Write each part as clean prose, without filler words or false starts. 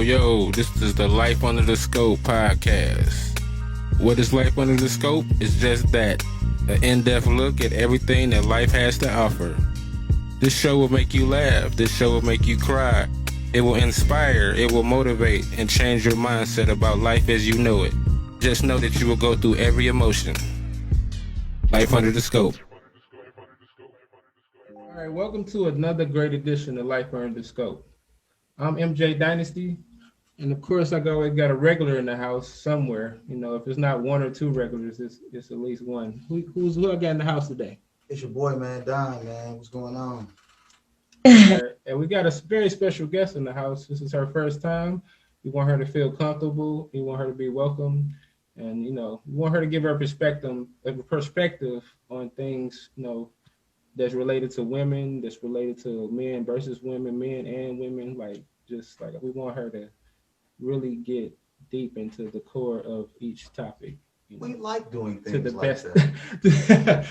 Yo, this is the Life Under the Scope podcast. What is Life Under the Scope? It's just that an in depth look at everything that life has to offer. This show will make you laugh, this show will make you cry. It will inspire, it will motivate, and change your mindset about life as you know it. Just know that you will go through every emotion. Life Under the Scope. All right, welcome to another great edition of Life Under the Scope. I'm MJ Dynasty, and of course, always got a regular in the house somewhere. You know, if it's not one or two regulars, it's at least one. Who I got in the house today? It's your boy, man, Don, man. What's going on? And we got a very special guest in the house. This is her first time. We want her to feel comfortable. We want her to be welcome, and we want her to give her perspective on things, that's related to women, that's related to men versus women, men and women. We want her to really get deep into the core of each topic. We like doing things to the like best, that.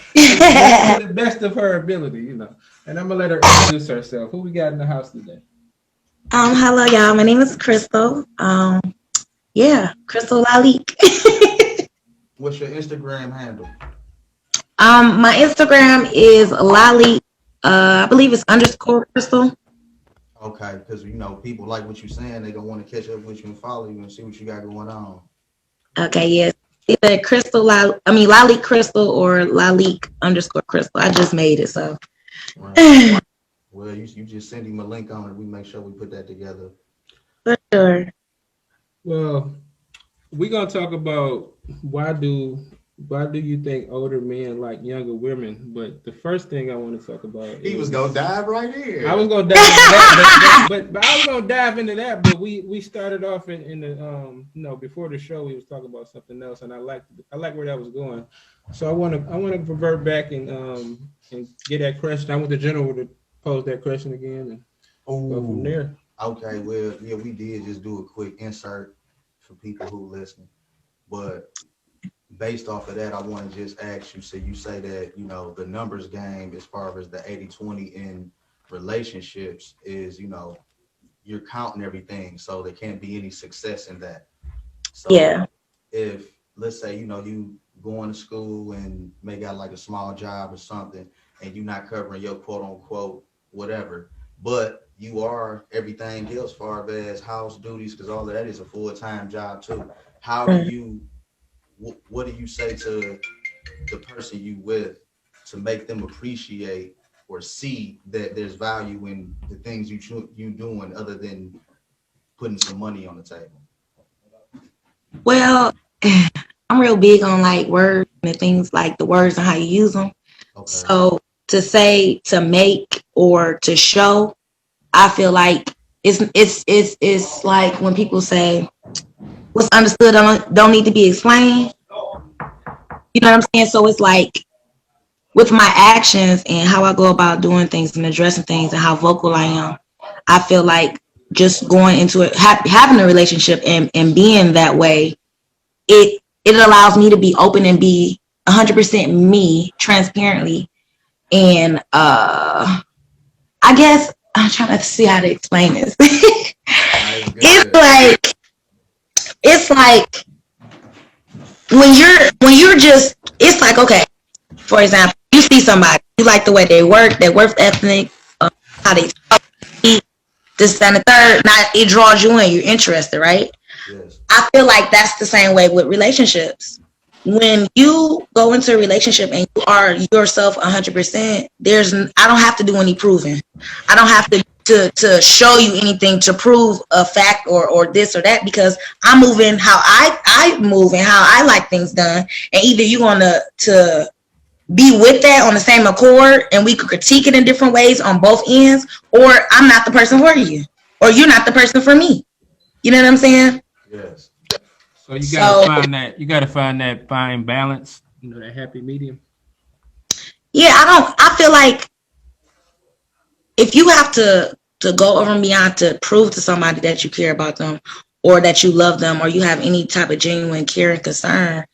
to the best of her ability, And I'm gonna let her introduce herself. Who we got in the house today? Hello, y'all. My name is Crystal. Crystal Lalique. What's your Instagram handle? My Instagram is Lalique. I believe it's _Crystal. Okay, because people like what you're saying. They don't want to catch up with you and follow you and see what you got going on. Okay, yes. Either Lalique Crystal or Lalique _Crystal. I just made it, so. Right. Well, you just send him a link on it. We make sure we put that together. For sure. Well, we're gonna talk about why do you think older men like younger women? But the first thing I want to talk about he was gonna dive right here. I was gonna dive into that, but I was gonna dive into that. But we started off in the before the show we was talking about something else, and I like where that was going. So I want to revert back and get that question. I want the general to pose that question again and go from there. Okay, well, yeah, we did just do a quick insert for people who listen, but based off of that, I want to just ask you, so you say that, the numbers game as far as the 80-20 in relationships is, you're counting everything, so there can't be any success in that. So yeah. If, let's say, you going to school and may got like a small job or something, and you're not covering your quote unquote whatever, but you are everything else as far as house duties, because all of that is a full-time job too. How do you, what do you say to the person you with to make them appreciate or see that there's value in the things you doing other than putting some money on the table? Well, I'm real big on like words and things, like the words and how you use them. Okay. So to say, to make, or to show, I feel like it's like when people say what's understood don't need to be explained. You know what I'm saying? So it's like with my actions and how I go about doing things and addressing things and how vocal I am, I feel like just going into it, having a relationship and being that way, it allows me to be open and be 100% me, transparently. And I guess I'm trying to see how to explain this. It's like when you're just, it's like, okay, for example, you see somebody, you like the way they work, their work ethic, how they talk, this and the third, now it draws you in, you're interested, right? Yes. I feel like that's the same way with relationships. When you go into a relationship and you are yourself 100%, I don't have to do any proving. I don't have to show you anything to prove a fact or this or that, because I'm moving how I move and how I like things done. And either you're going to be with that on the same accord and we could critique it in different ways on both ends, or I'm not the person for you, or you're not the person for me. You know what I'm saying? Yes. So you gotta find that fine balance, that happy medium. Yeah, I feel like if you have to go over and beyond to prove to somebody that you care about them or that you love them or you have any type of genuine care and concern,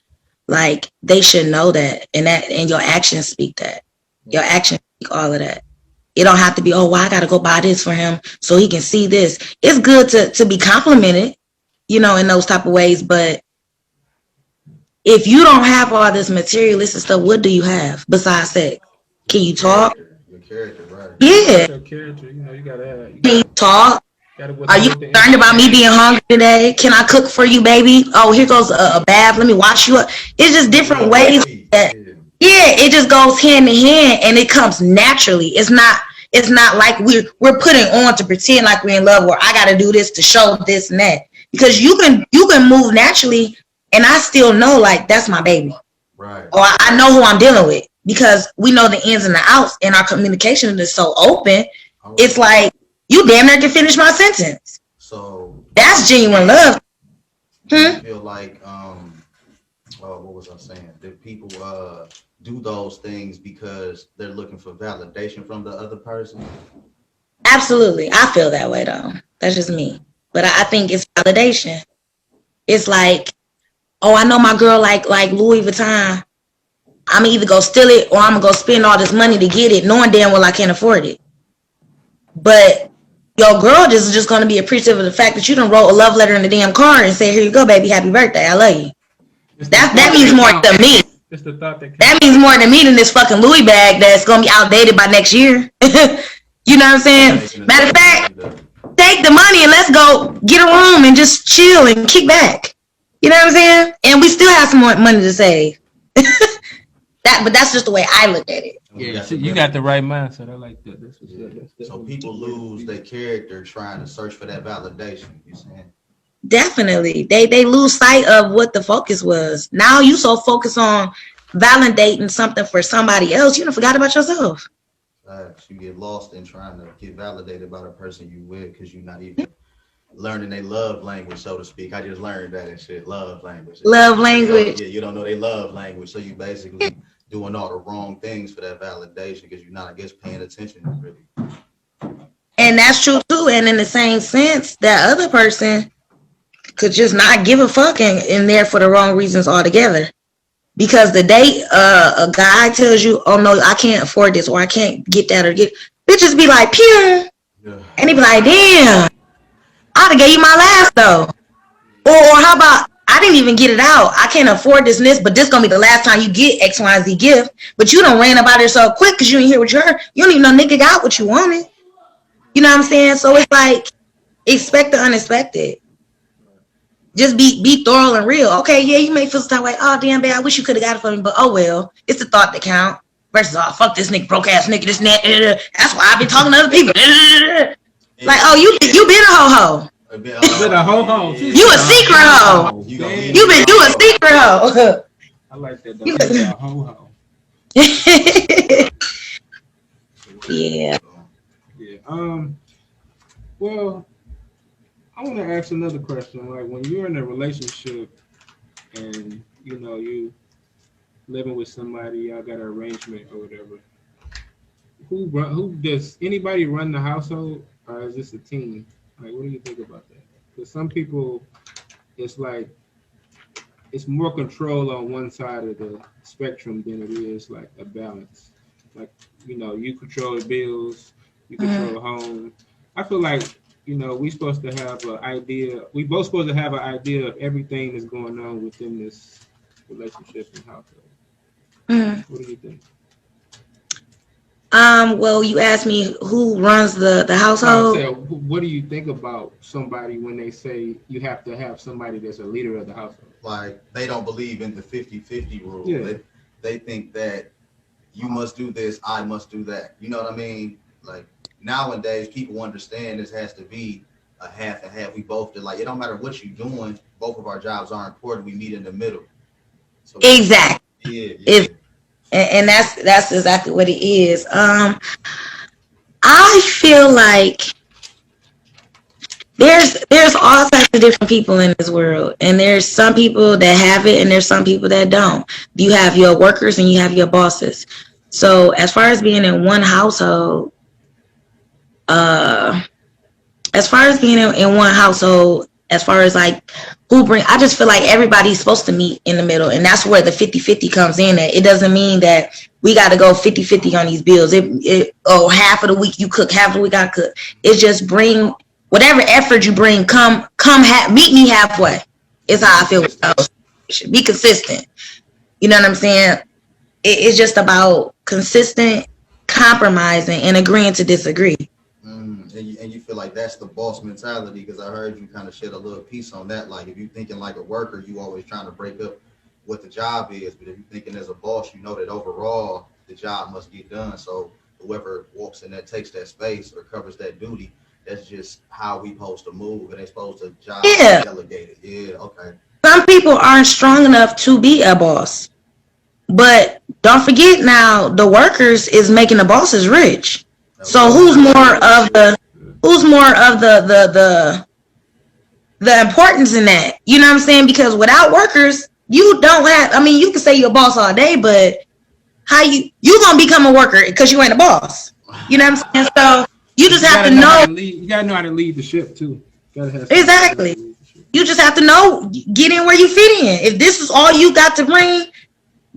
like they should know that, and your actions speak that. Your actions speak all of that. It don't have to be, oh, well, I got to go buy this for him so he can see this. It's good to be complimented, in those type of ways. But if you don't have all this materialistic stuff, what do you have besides sex? Can you talk? Your character, right? Yeah. Your character, you gotta have. Can you talk? Are you concerned about me being hungry today? Can I cook for you, baby? Oh, here goes a bath. Let me wash you up. It's just different ways that, it just goes hand in hand, and it comes naturally. It's not like we're putting on to pretend like we're in love, or I got to do this to show this and that. Because you can move naturally, and I still know, like, that's my baby. Right. Or I know who I'm dealing with, because we know the ins and the outs, and our communication is so open. It's like, you damn near can finish my sentence. So that's genuine love. I feel like what was I saying? That people do those things because they're looking for validation from the other person. Absolutely. I feel that way though. That's just me. But I think it's validation. It's like, oh, I know my girl like Louis Vuitton. I'm gonna either go steal it or I'm gonna go spend all this money to get it, knowing damn well I can't afford it. But your girl just gonna be appreciative of the fact that you done wrote a love letter in the damn car and say, here you go, baby, happy birthday, I love you. That means more to me. It's the thought that means more to me than this fucking Louis bag that's gonna be outdated by next year. You know what I'm saying? Matter of fact, take the money and let's go get a room and just chill and kick back. You know what I'm saying? And we still have some more money to save. But that's just the way I look at it. Yeah, you got the right mindset. I like that. So people lose their character trying to search for that validation. You saying? Definitely. They lose sight of what the focus was. Now you so focused on validating something for somebody else, you done forgot about yourself. You get lost in trying to get validated by the person you with because you're not even learning their love language, so to speak. I just learned that and shit. Love language. Love language. Yeah, you don't know their love language, so you basically doing all the wrong things for that validation because you're not, I guess, paying attention really. And that's true too. And in the same sense, that other person could just not give a fuck in there for the wrong reasons altogether. Because the day a guy tells you, oh no, I can't afford this, or I can't get that, or bitches be like, pew. Yeah. And he be like, damn, I'd have gave you my last though. Or how about, I didn't even get it out. I can't afford this and this, but this gonna be the last time you get X, Y, and Z gift. But you done ran about it so quick because you didn't hear what you heard. You don't even know nigga got what you wanted. You know what I'm saying? So it's like, expect the unexpected. Just be thorough and real. Okay, yeah, you may feel some way. Oh, damn, babe, I wish you could have got it for me. But oh, well, it's the thought that count. Versus, oh, fuck this nigga, broke ass nigga, this and that. That's why I've been talking to other people. Like, oh, you been a ho-ho. Been a ho-ho. You a secret hoe. You a secret hoe. I like that, though. You a ho-ho. Yeah. Yeah. Well, I want to ask another question. Like, when you're in a relationship and, you living with somebody, y'all got an arrangement or whatever, who does anybody run the household, or is this a team? Like, what do you think about that? Because some people, it's like, it's more control on one side of the spectrum than it is like a balance. Like, you control the bills, you control the home. I feel like, we supposed to have an idea. We both supposed to have an idea of everything that's going on within this relationship and household. What do you think? Well, you asked me who runs the household. What do you think about somebody when they say you have to have somebody that's a leader of the household? Like, they don't believe in the 50-50 rule. Yeah. They think that you must do this, I must do that. You know what I mean? Like, nowadays, people understand this has to be a half and half. We both do. Like, it don't matter what you're doing. Both of our jobs are important. We meet in the middle. So, exactly. Yeah. And that's exactly what it is. I feel like there's all types of different people in this world, and there's some people that have it, and there's some people that don't. You have your workers and you have your bosses. So as far as being in one household, as far as like I just feel like everybody's supposed to meet in the middle, and that's where the 50-50 comes in at. It doesn't mean that we got to go 50-50 on these bills. Half of the week you cook, half of the week I cook. It's just bring whatever effort you bring. Meet me halfway. Is how I feel. Be consistent. You know what I'm saying? It's just about consistent compromising and agreeing to disagree. And you feel like that's the boss mentality, because I heard you kind of shed a little piece on that. Like, if you're thinking like a worker, you always trying to break up what the job is. But if you're thinking as a boss, you know that overall the job must get done. So whoever walks in that, takes that space or covers that duty, that's just how we supposed to move. It ain't supposed to job delegated. Yeah, okay. Some people aren't strong enough to be a boss. But don't forget now, the workers is making the bosses rich. So who's more of the importance in that? You know what I'm saying? Because without workers, you don't have. I mean, you can say you're a boss all day, but how you gonna become a worker because you ain't a boss? You know what I'm saying? So you just have to know. You gotta know how to lead the ship too. Exactly. You just have to know, get in where you fit in. If this is all you got to bring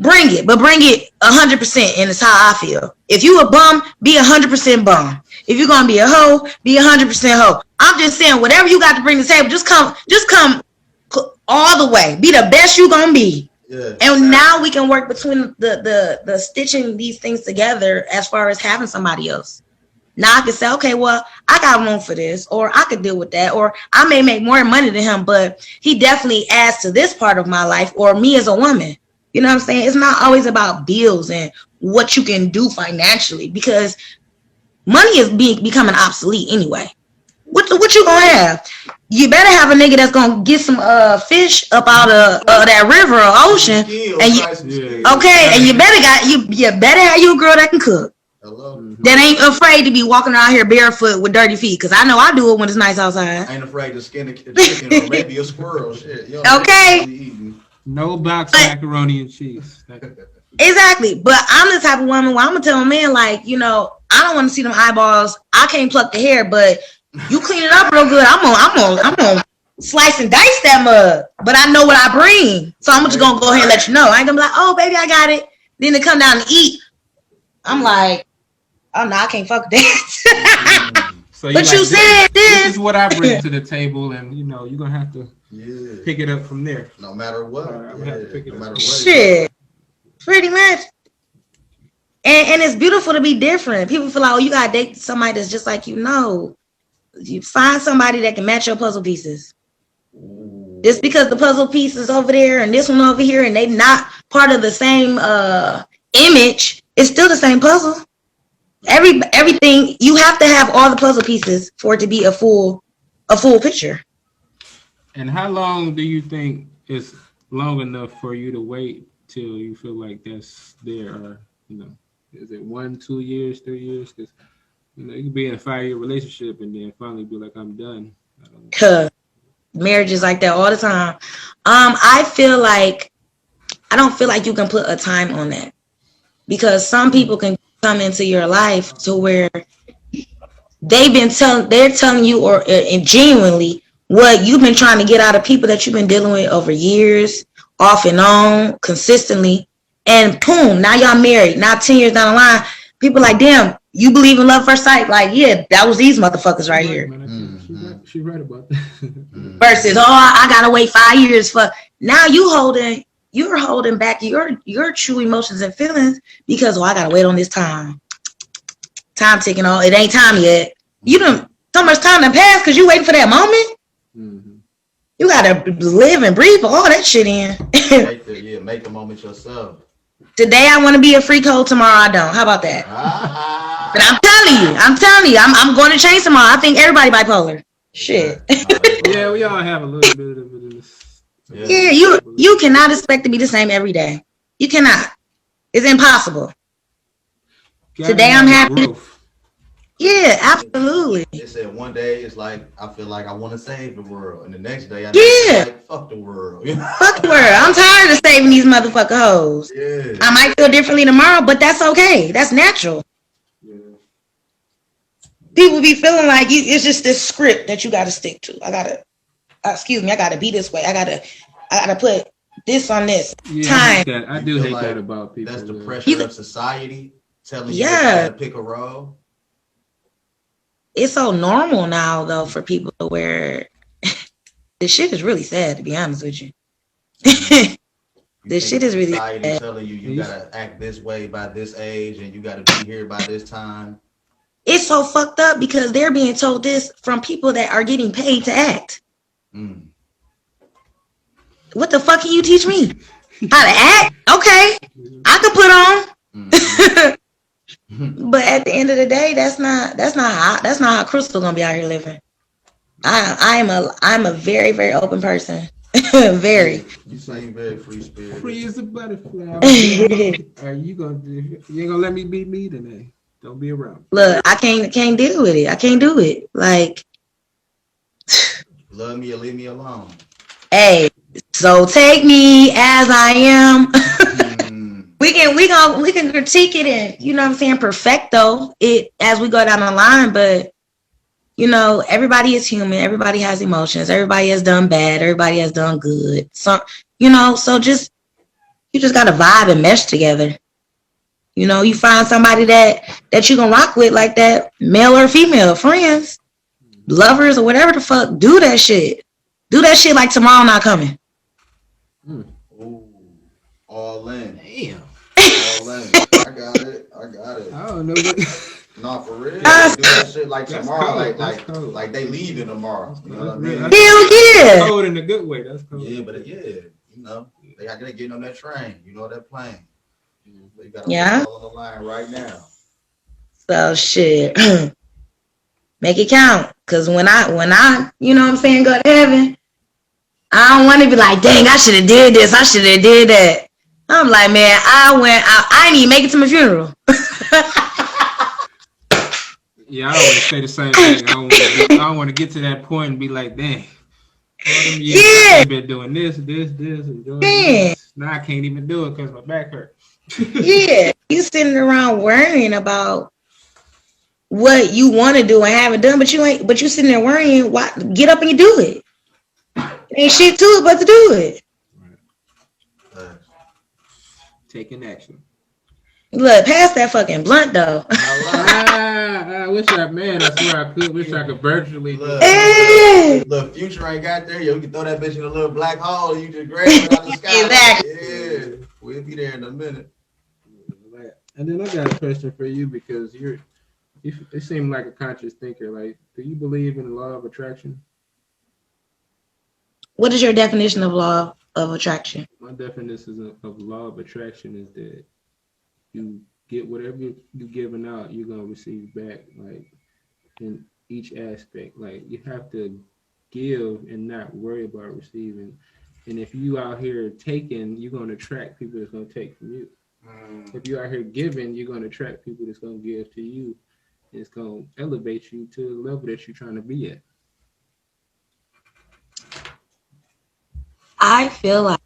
it, but bring it 100%, and it's how I feel. If you a bum, be 100% bum. If you're gonna be a hoe, be 100% hoe. I'm just saying, whatever you got to bring to the table, just come all the way. Be the best you gonna be. Yeah, and now we can work between the stitching these things together as far as having somebody else. Now I can say, okay, well, I got room for this, or I could deal with that, or I may make more money than him, but he definitely adds to this part of my life, or me as a woman. You know what I'm saying? It's not always about bills and what you can do financially, because money is becoming obsolete anyway. What you gonna have? You better have a nigga that's gonna get some fish up out of that river or ocean, and you better have you a girl that can cook. Hello. That ain't afraid to be walking around here barefoot with dirty feet, because I know I do it when it's nice outside. Ain't afraid to skin a chicken or maybe a squirrel. Shit. Okay. No box macaroni and cheese. Exactly. But I'm the type of woman where I'm gonna tell a man, like, you know, I don't want to see them eyeballs. I can't pluck the hair, but you clean it up real good. I'm gonna slice and dice that mug. But I know what I bring, so I'm just gonna go ahead and let you know. I ain't gonna be like, oh baby, I got it. Then they come down and eat. I'm like, oh no, I can't fuck with that. So but you said this is what I bring to the table, and you know, you're gonna have to pick it up from there. No matter what. I'm gonna have to pick it up. Shit. Pretty much. And it's beautiful to be different. People feel like, oh, you gotta date somebody that's just like you. No. You find somebody that can match your puzzle pieces. Just because the puzzle piece is over there and this one over here and they not part of the same image, it's still the same puzzle. Everything, you have to have all the puzzle pieces for it to be a full picture. And how long do you think is long enough for you to wait till you feel like that's there? Or, you know, is it 1, 2 years, 3 years? Because, you know, you can be in a 5-year relationship and then finally be like, I'm done. Marriage is like that all the time. I don't feel like you can put a time on that, because some people can come into your life to where they're telling you or genuinely what you've been trying to get out of people that you've been dealing with over years, off and on, consistently, and boom, now y'all married. Now 10 years down the line, people like, damn, you believe in love first sight? Like, yeah, that was these motherfuckers right here. She's right about that. Versus, oh, I gotta wait 5 years for. Now you're holding back your true emotions and feelings because, I gotta wait on this time ticking on. It ain't time yet. You done so much time to pass because you waiting for that moment. Mm-hmm. You gotta live and breathe for all that shit in. Make the moment yourself. Today I want to be a freak hoe, tomorrow I don't. How about that? But I'm telling you, I'm going to change tomorrow. I think everybody bipolar. Shit. Yeah, we all have a little bit of this. Yeah, you cannot expect to be the same every day. You cannot. It's impossible. Today I'm happy. Growth. Yeah, absolutely. They said one day it's like I feel like I want to save the world, and the next day I feel like fuck the world. Fuck the world. I'm tired of saving these motherfucker hoes. Yeah. I might feel differently tomorrow, but that's okay. That's natural. Yeah. People be feeling like it's just this script that you got to stick to. I gotta be this way. I gotta put this on this Yeah, time. I You do feel hate like that about people. that's the Man. pressure of society telling you that you Yeah, gotta pick a role. it's so normal now though for people to wear. This shit is really sad, to be honest with you. Mm. You This think shit it's is really society sad. telling you you He's, gotta act this way by this age and you gotta be here by this time. It's so fucked up because they're being told this from people that are getting paid to act. Mm. What the fuck can you teach me? How to act? Okay, I could put on. Mm-hmm. But at the end of the day, that's not how Crystal gonna be out here living. I'm a very very open person. Yeah, Very. you seem very free free spirited. as a butterfly. Are you gonna do? You ain't gonna let me be me today? Don't be around. Look, I can't deal with it. I can't do it. Like, Love me or leave me alone. hey, so take me as I am. Mm. we can critique it and you know what I'm saying, perfecto it as we go down the line, but you know, everybody is human, everybody has emotions, everybody has done bad, everybody has done good. So, you know, so just you just gotta vibe and mesh together. You know, you find somebody that you can rock with like that, male or female, friends, lovers, or whatever the fuck. Do that shit. Do that shit like tomorrow not coming. Mm. Ooh. All in. Damn. All in. I got it. I got it. I don't know what. Not for real. That's Do that shit like That's tomorrow, cold. That's like cold. like they leaving tomorrow. You know what I mean? That's Hell yeah. cold in a good way. That's cold. Yeah, but yeah, you know, they got to get on that train. You know that plane. So you got to Yeah. put it all on the line right now. So shit. Make it count. Cause when I, you know what I'm saying, go to heaven, I don't want to be like, dang, I should have did this, I should have did that. I'm like, man, I didn't even make it to my funeral. Yeah, I always say the same thing. I don't want to get to that point and be like, dang, all them years Yeah, I've been doing this, and doing man. this. Now I can't even do it because my back hurt. Yeah. You sitting around worrying about what you want to do and haven't done, but you sitting there worrying, why get up and you do it. Ain't shit to it but to do it. Uh, Taking action. Look, pass that fucking blunt though. I wish I swear I could. Wish I could virtually do Look, it. look, Future ain't got there. Yo, you can throw that bitch in a little black hole. You just grab it out the sky. Exactly. Yeah, we'll be there in a minute. And then I got a question for you because you seem like a conscious thinker. Like, do you believe in the law of attraction? What is your definition of law of attraction? My definition of law of attraction is that you get whatever you're giving out, you're gonna receive back. Like in each aspect, like you have to give and not worry about receiving. And if you out here taking, you're gonna attract people that's gonna take from you. If you're out here giving, you're gonna attract people that's gonna give to you. It's gonna elevate you to the level that you're trying to be at. I feel like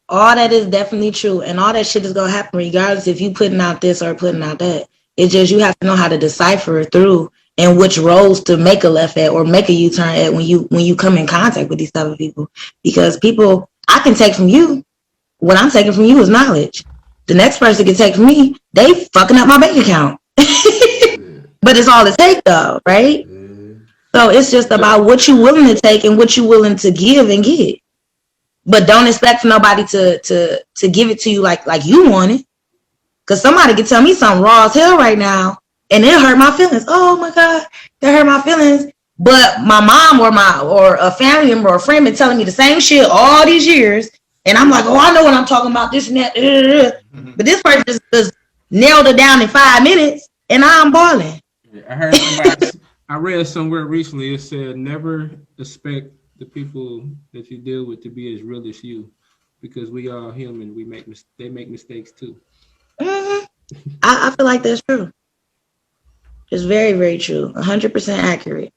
all that is definitely true, and all that shit is gonna happen regardless if you putting out this or putting out that. It's just you have to know how to decipher it through and which roads to make a left at or make a U-turn at when you come in contact with these type of people. Because people, I can take from you. What I'm taking from you is knowledge. The next person can take from me. They fucking up my bank account. But it's all it takes though, right? So it's just about what you're willing to take and what you're willing to give and get. But don't expect for nobody to give it to you like you want it. Cause somebody can tell me something raw as hell right now, and it hurt my feelings. Oh my God, it hurt my feelings. But my mom or a family member or a friend been telling me the same shit all these years, and I'm like, oh, I know what I'm talking about. This and that. But this person just nailed it down in 5 minutes, and I'm balling. I read somewhere recently. It said never expect the people that you deal with to be as real as you, because we are human. They make mistakes too. Mm-hmm. I feel like that's true. It's very, very true. 100% accurate.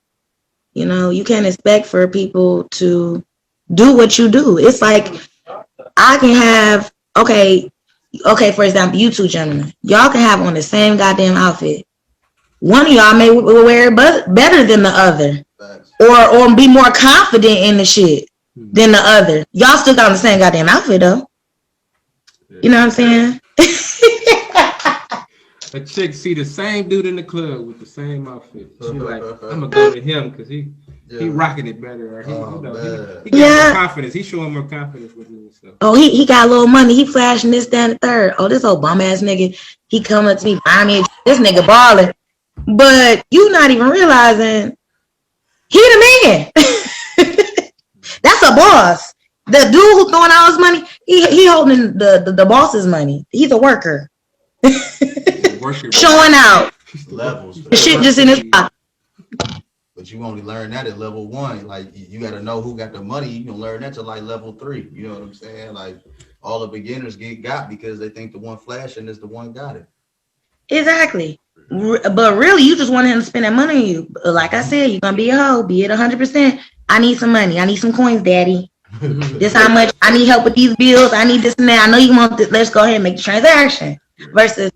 You know, you can't expect for people to do what you do. It's like I can have, okay, for example, you two gentlemen, y'all can have on the same goddamn outfit. One of y'all may wear it better than the other, or be more confident in the shit. than the other. Y'all still got on the same goddamn outfit though. You know what I'm saying? A chick see the same dude in the club with the same outfit. She like, I'm gonna go to him because he rocking it better, or he got more confidence. He's showing more confidence with me and stuff. Oh, he got a little money. He flashing this, that, and the third. Oh, this old bum ass nigga. He coming up to me, buying me. This nigga balling, but you not even realizing he the man. That's a boss. The dude who throwing all his money, he holding the boss's money. He's a worker. Showing out. Levels. The shit just in his pocket. But you only learn that at level 1. Like you got to know who got the money. You can learn that to like level 3. You know what I'm saying? Like all the beginners get got because they think the one flashing is the one got it. Exactly. But really, you just want him to spend that money on you. Like I said, you're gonna be a hoe. Be it 100%. I need some money. I need some coins, daddy. This how much I need help with these bills. I need this and that. I know you want this. Let's go ahead and make the transaction. Versus,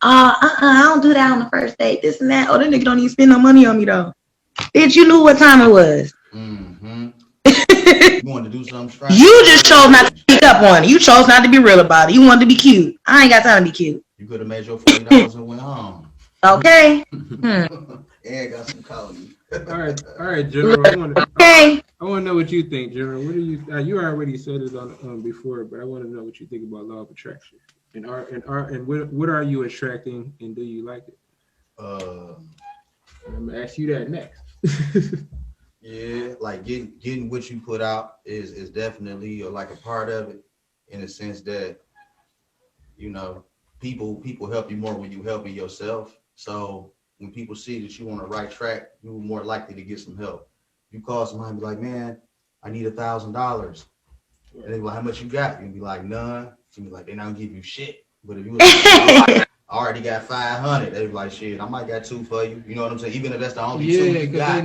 I don't do that on the first date. This and that. Oh, that nigga don't even spend no money on me though. Bitch, you knew what time it was. Mm-hmm. You wanted to do something strange. You just chose not to pick up on it. You chose not to be real about it. You wanted to be cute. I ain't got time to be cute. You could have made your $40 and went home. Okay. And got some coffee. All right, General. I want to know what you think, General. What do you? You already said it on before, but I want to know what you think about law of attraction and what are you attracting, and do you like it? I'm gonna ask you that next. Yeah, like getting what you put out is definitely like a part of it, in the sense that people help you more when you helping yourself. So when people see that you on the right track, you're more likely to get some help. You call somebody and be like, man, I need $1,000. And they be like, how much you got? You be like, none. She be like, they not give you shit. But if you was like, I already got 500, they be like, shit, I might got 2 for you. You know what I'm saying? Even if that's the only 2 you got.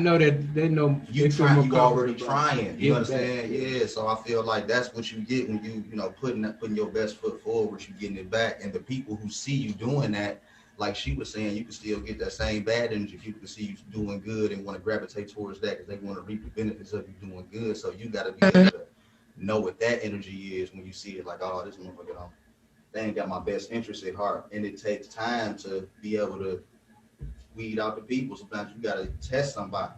They know you already trying. You understand? Yeah. So I feel like that's what you get when you putting your best foot forward, you getting it back. And the people who see you doing that, like she was saying, you can still get that same bad energy. People can see you doing good and want to gravitate towards that because they want to reap the benefits of you doing good. So you got to be able to know what that energy is when you see it. Like, oh, this motherfucker, they ain't got my best interest at heart. And it takes time to be able to weed out the people. Sometimes you got to test somebody.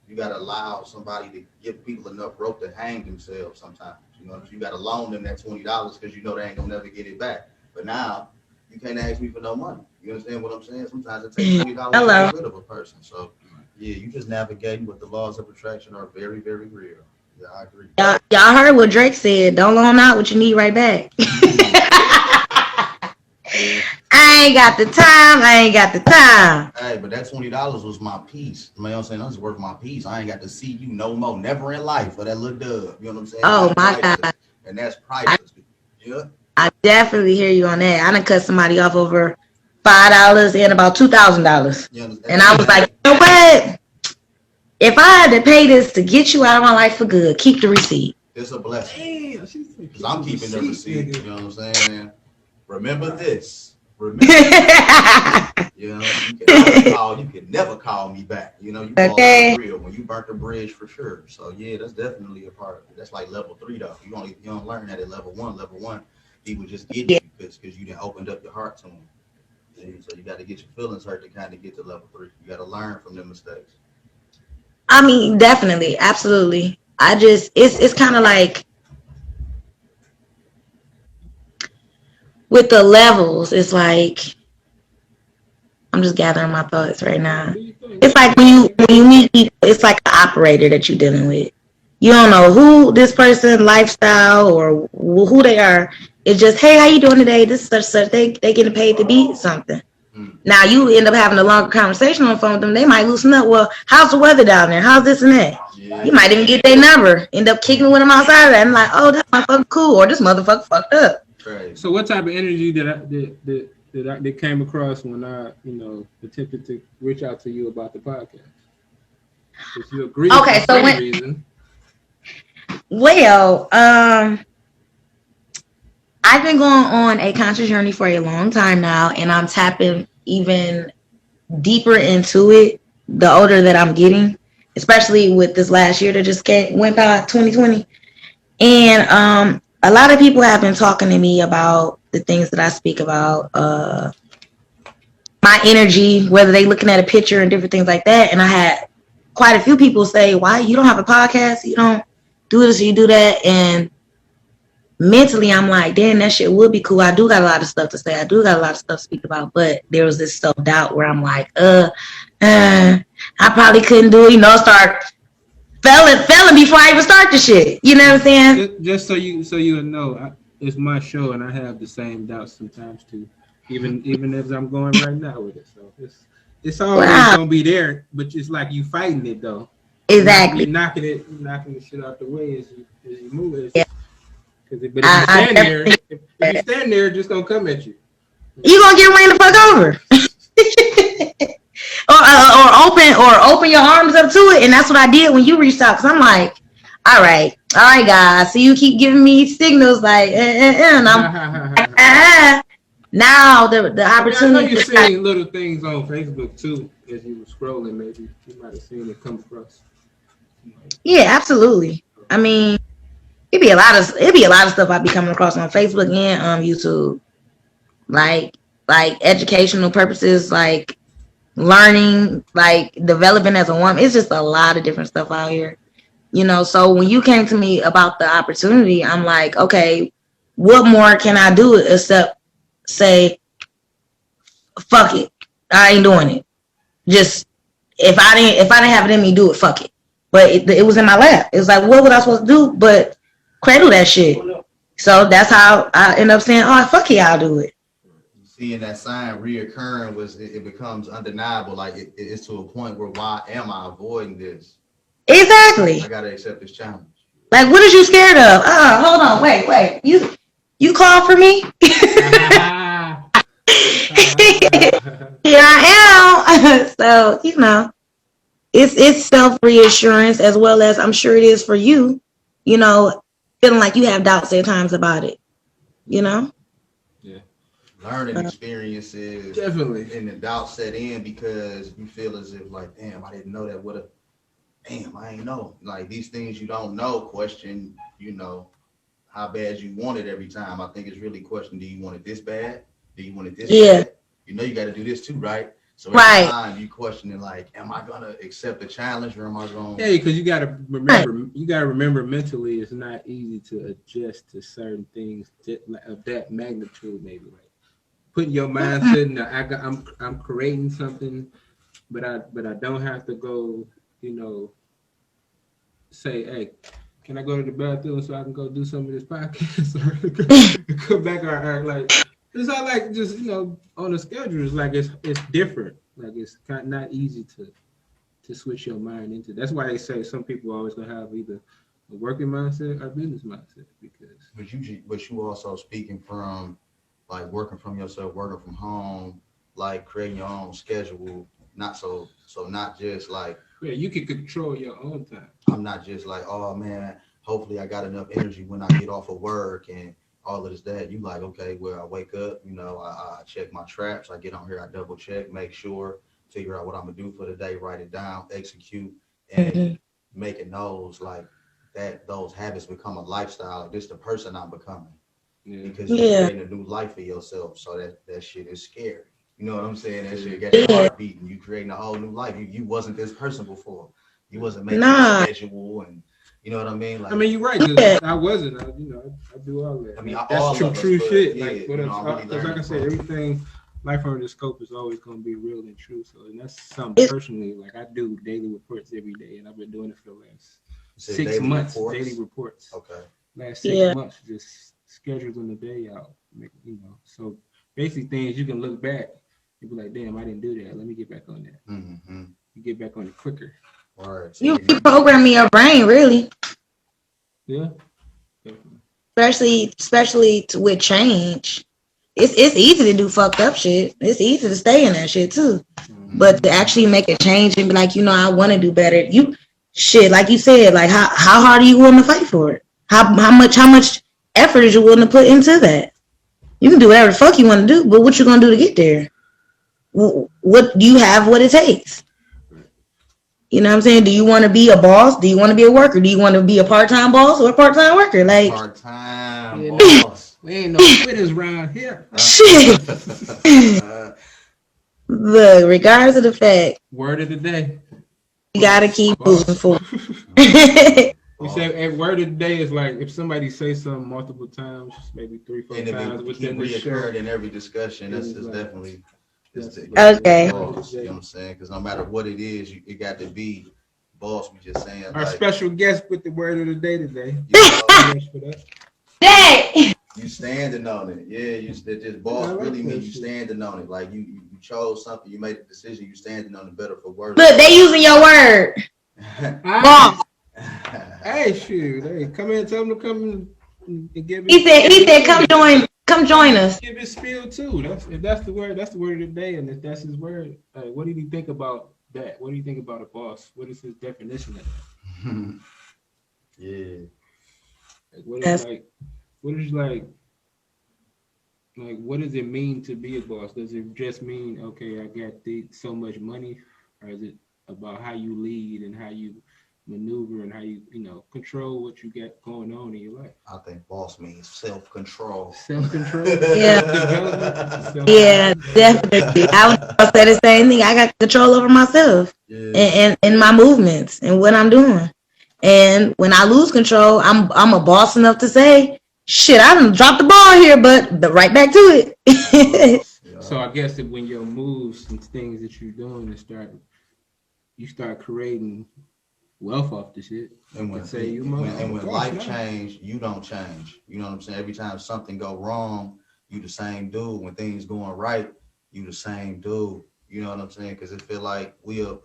You got to allow somebody to give people enough rope to hang themselves sometimes. You got to loan them that $20 because they ain't going to never get it back. But now, you can't ask me for no money. You understand what I'm saying? Sometimes it takes $20 to get rid of a person. So, yeah, you just navigating, but the laws of attraction are very, very real. Yeah, I agree. Y'all heard what Drake said. Don't loan out what you need right back. I ain't got the time. Hey, but that $20 was my piece. You know what I'm saying? That's worth my piece. I ain't got to see you no more, never in life, for that little dub. You know what I'm saying? Oh, my God. And that's priceless. Yeah. I definitely hear you on that. I done cut somebody off over $5 and about $2,000. And I was like, you know what? If I had to pay this to get you out of my life for good, keep the receipt. It's a blessing. Because I'm keeping the receipt. You know what I'm saying? Remember this. Remember this. You can never call me back. You call it real when you burnt the bridge for sure. So yeah, that's definitely a part of it. That's like level 3 though. You don't learn that at level 1. Level 1, people just get you because you done opened up your heart to them. So you got to get your feelings hurt to kind of get to level 3. You got to learn from them mistakes. I mean, definitely, absolutely. It's kind of like with the levels. It's like I'm just gathering my thoughts right now. It's like when you meet people, it's like an operator that you're dealing with. You don't know who this person, lifestyle, or who they are. It's just, hey, how you doing today? This is such. They getting paid to be something. Now you end up having a longer conversation on the phone with them. They might loosen up. Well, how's the weather down there? How's this and that? Yeah. You might even get their number. End up kicking with them outside of that and like, oh, this motherfucker cool, or this motherfucker fucked up. Right. So what type of energy that came across when I attempted to reach out to you about the podcast? Did you agree? Okay, so when reason? Well, I've been going on a conscious journey for a long time now, and I'm tapping even deeper into it the older that I'm getting, especially with this last year that just went by, 2020. And a lot of people have been talking to me about the things that I speak about, my energy, whether they looking at a picture and different things like that. And I had quite a few people say, "Why you don't have a podcast? You don't do this, you do that." And mentally, I'm like, "Damn, that shit would be cool." I do got a lot of stuff to say. I do got a lot of stuff to speak about. But there was this self doubt where I'm like, I probably couldn't do it. Start failing before I even start the shit. You know what I'm saying? Just so you know, it's my show, and I have the same doubts sometimes too. Even as I'm going right now with it, so it's always Wow. gonna be there. But it's like you fighting it though. Exactly. You're knocking the shit out the way as you move it. Yeah. But if you stand there, if you stand there, it's just gonna come at you. You gonna get ran the fuck over. or open your arms up to it, and that's what I did when you reached out. Cause I'm like, all right, guys. So you keep giving me signals like, and I'm now the opportunity. I know you're seeing little things on Facebook too as you were scrolling. Maybe you might have seen it come across. Yeah, absolutely. I mean, it'd be a lot of stuff I'd be coming across on Facebook and YouTube, like educational purposes, like learning, like developing as a woman. It's just a lot of different stuff out here. So when you came to me about the opportunity, I'm like, okay, what more can I do except say, fuck it, I ain't doing it. Just if I didn't have it in me, do it, fuck it. But it was in my lap. It was like, what was I supposed to do but cradle that shit? So that's how I end up saying, oh, fuck it, I'll do it. Seeing that sign reoccurring it becomes undeniable. Like it's to a point where why am I avoiding this? Exactly. I gotta accept this challenge. Like, what is you scared of? Hold on, wait. You called for me? Here I am. So it's self reassurance as well as I'm sure it is for you. Feeling like you have doubts at times about it. Yeah. Learning experiences Definitely. And the doubt set in because you feel as if like, damn, I didn't know that would have. Damn, I ain't know. Like these things you don't know. Question, how bad you want it every time. I think it's really question: do you want it this bad? Do you want it this bad? You got to do this too, right? So every time you questioning like, am I gonna accept the challenge or am I gonna? Yeah, because you gotta remember mentally it's not easy to adjust to certain things of that magnitude. Maybe like putting your mindset in I'm creating something, but I don't have to go, say, hey, can I go to the bathroom so I can go do some of this podcast or come back or like. It's not like just on the schedule. It's like it's different. Like it's kind of not easy to switch your mind into. That's why they say some people always gonna have either a working mindset or business mindset because. But you also speaking from like working from yourself, working from home, like creating your own schedule. Not so not just like. Yeah, you can control your own time. I'm not just like, oh man, hopefully I got enough energy when I get off of work and. All of this, that you like, okay, well, I wake up, I check my traps, I get on here, I double check, make sure, figure out what I'm gonna do for the day, write it down, execute, and making those like that, those habits become a lifestyle. Like this the person I'm becoming. Because you're creating a new life for yourself. So that shit is scary. You know what I'm saying? That shit got your heart beating. You creating a whole new life. You wasn't this person before. You wasn't making a schedule and you know what I mean? Like, I mean, you're right. I wasn't. I do all that. I mean, that's true shit. Yeah, like, like I said, everything, life under the scope is always going to be real and true. So, and that's something personally. Like, I do daily reports every day, and I've been doing it for the last 6 months. Daily reports. Okay. Last 6 months, just scheduling the day out. So basically, things you can look back and be like, damn, I didn't do that. Let me get back on that. Mm-hmm. You get back on it quicker. All right. You programming your brain, really. Yeah. Especially with change. It's easy to do fucked up shit. It's easy to stay in that shit too. Mm-hmm. But to actually make a change and be like, I want to do better. Like you said, like how hard are you willing to fight for it? How much effort is you willing to put into that? You can do whatever the fuck you want to do, but what you gonna do to get there? What do you have? What it takes? You know what I'm saying? Do you want to be a boss? Do you want to be a worker? Do you want to be a part-time boss or a part-time worker? Like, Part-time Yeah, boss. we ain't no quitters around here. shit. Look, regardless of the fact, Word of the day. you gotta keep moving Boss. forward. We say word of the day is like if somebody says something multiple times, maybe 3-4 And if times it within keep the show. reoccurring in every discussion, that's It's just like- definitely Okay. boss. You know what I'm saying? Because no matter what it is, it got to be boss. We just saying Our like, special guest with the word of the day today. you know, For that. Hey! you standing on it. Yeah, just boss I like really that means you shit. standing on it. Like you chose something, you made a decision, you standing on it better for worse. Look, they using your word. Boss. Hey, shoot. Hey, come in, tell them to come and give He said, come join us. Give his spiel too. That's the word of the day, and if that's his word, what did he think about that? What do you think about a boss? What is his definition of that? Yeah. Like, what is what does it mean to be a boss? Does it just mean okay, I got so much money, or is it about how you lead and how you maneuver and how you control what you got going on in your life? I think boss means self-control. Self-control. Yeah. Self-development. Yeah, definitely. I was gonna say the same thing. I got control over myself and my movements and what I'm doing. And when I lose control, I'm a boss enough to say, shit, I done dropped the ball here, but right back to it. So I guess that when your moves and things that you're doing you start creating wealth off the shit. And when life change, you don't change. You know what I'm saying? Every time something go wrong, you the same dude. When things going right, you the same dude. You know what I'm saying? Because it feel like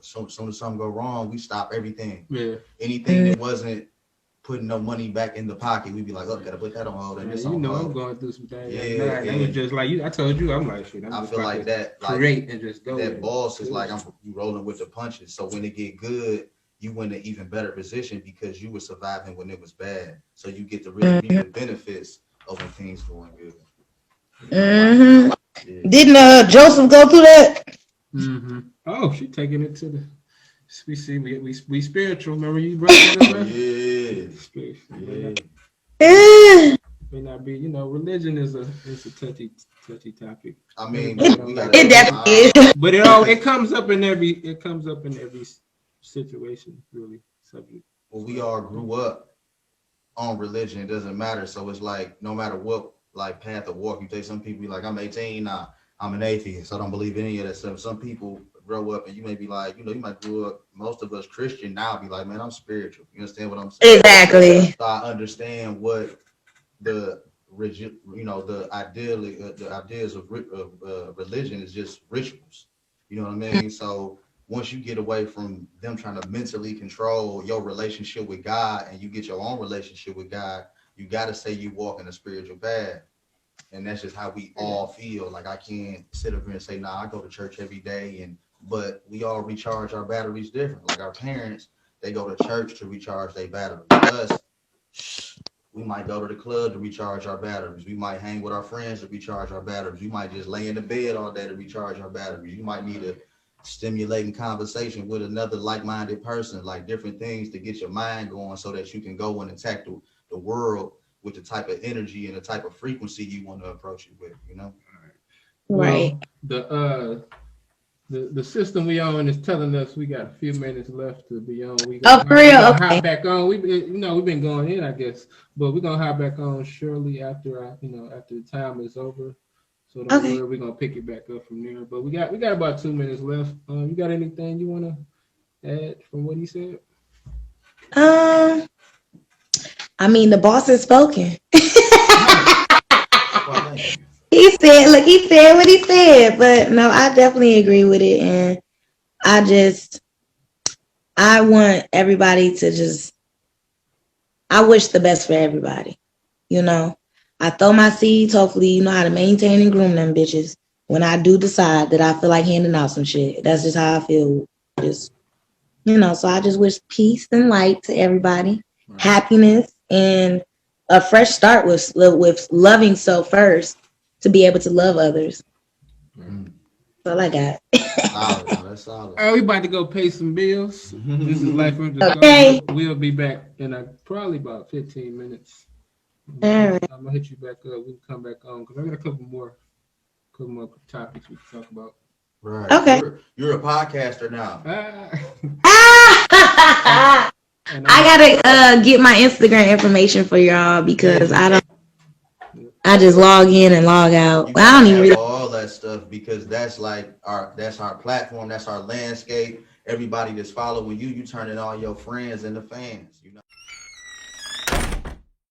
soon as something go wrong, we stop everything. Yeah. Anything that wasn't putting no money back in the pocket, we'd be like, "Look, gotta put that on hold." And this on hold. I'm going through some things. Yeah, It was just like you. I told you, I'm like shit. I feel like that. Create and just go. That boss is like you rolling with the punches. So when it get good, you in an even better position because you were surviving when it was bad. So you get to really reap the benefits of when things going good. Mm-hmm. Yeah. Didn't Joseph go through that? Mm-hmm. Oh, she taking it to the. We see we spiritual. Remember you brought that up? Yeah. Yeah. May not be, religion is a touchy topic. I mean, it definitely is. But it comes up in every situation, really. Subject. Well, we all grew up on religion. It doesn't matter. So it's like no matter what like path of walk you take. Some people be like, I'm 18 now. I'm an atheist. I don't believe in any of that stuff. Some people grow up and you may be like, you might grow up. Most of us Christian now be like, man, I'm spiritual. You understand what I'm saying? Exactly. So I understand what the ideas of religion is just rituals. You know what I mean? So once you get away from them trying to mentally control your relationship with God and you get your own relationship with God, you got to say you walk in a spiritual path. And that's just how we all feel. Like I can't sit up here and say, nah, I go to church every day. But we all recharge our batteries different. Like our parents, they go to church to recharge their batteries. Us, we might go to the club to recharge our batteries. We might hang with our friends to recharge our batteries. We might just lay in the bed all day to recharge our batteries. You might need a stimulating conversation with another like-minded person, like different things to get your mind going so that you can go and attack the world with the type of energy and the type of frequency you want to approach it with, Right. Well, the system we on is telling us we got a few minutes left to be on. We gonna hop back on. We've been going in, I guess, but we're gonna hop back on shortly after after the time is over. So don't worry, we're gonna pick it back up from there. But we got about 2 minutes left. You got anything you wanna add from what he said? I mean, the boss has spoken. He said what he said, but no, I definitely agree with it. And I want everybody to I wish the best for everybody. I throw my seeds. Hopefully, you know how to maintain and groom them bitches. When I do decide that I feel like handing out some shit, that's just how I feel. So I just wish peace and light to everybody, happiness, and a fresh start with loving self first to be able to love others. That's all I got. solid. No, that's solid. All right, we about to go pay some bills. This is Life Under the Okay. Stars. We'll be back in probably about 15 minutes. All right. I'm gonna hit you back up. We can come back on because I got a couple more topics we can talk about. Right. Okay. You're a podcaster now. Ah! And I gotta get my Instagram information for y'all because I just log in and log out. You I gotta don't even have really. all that stuff because that's like our platform, that's our landscape. Everybody that's following you turning all your friends into fans.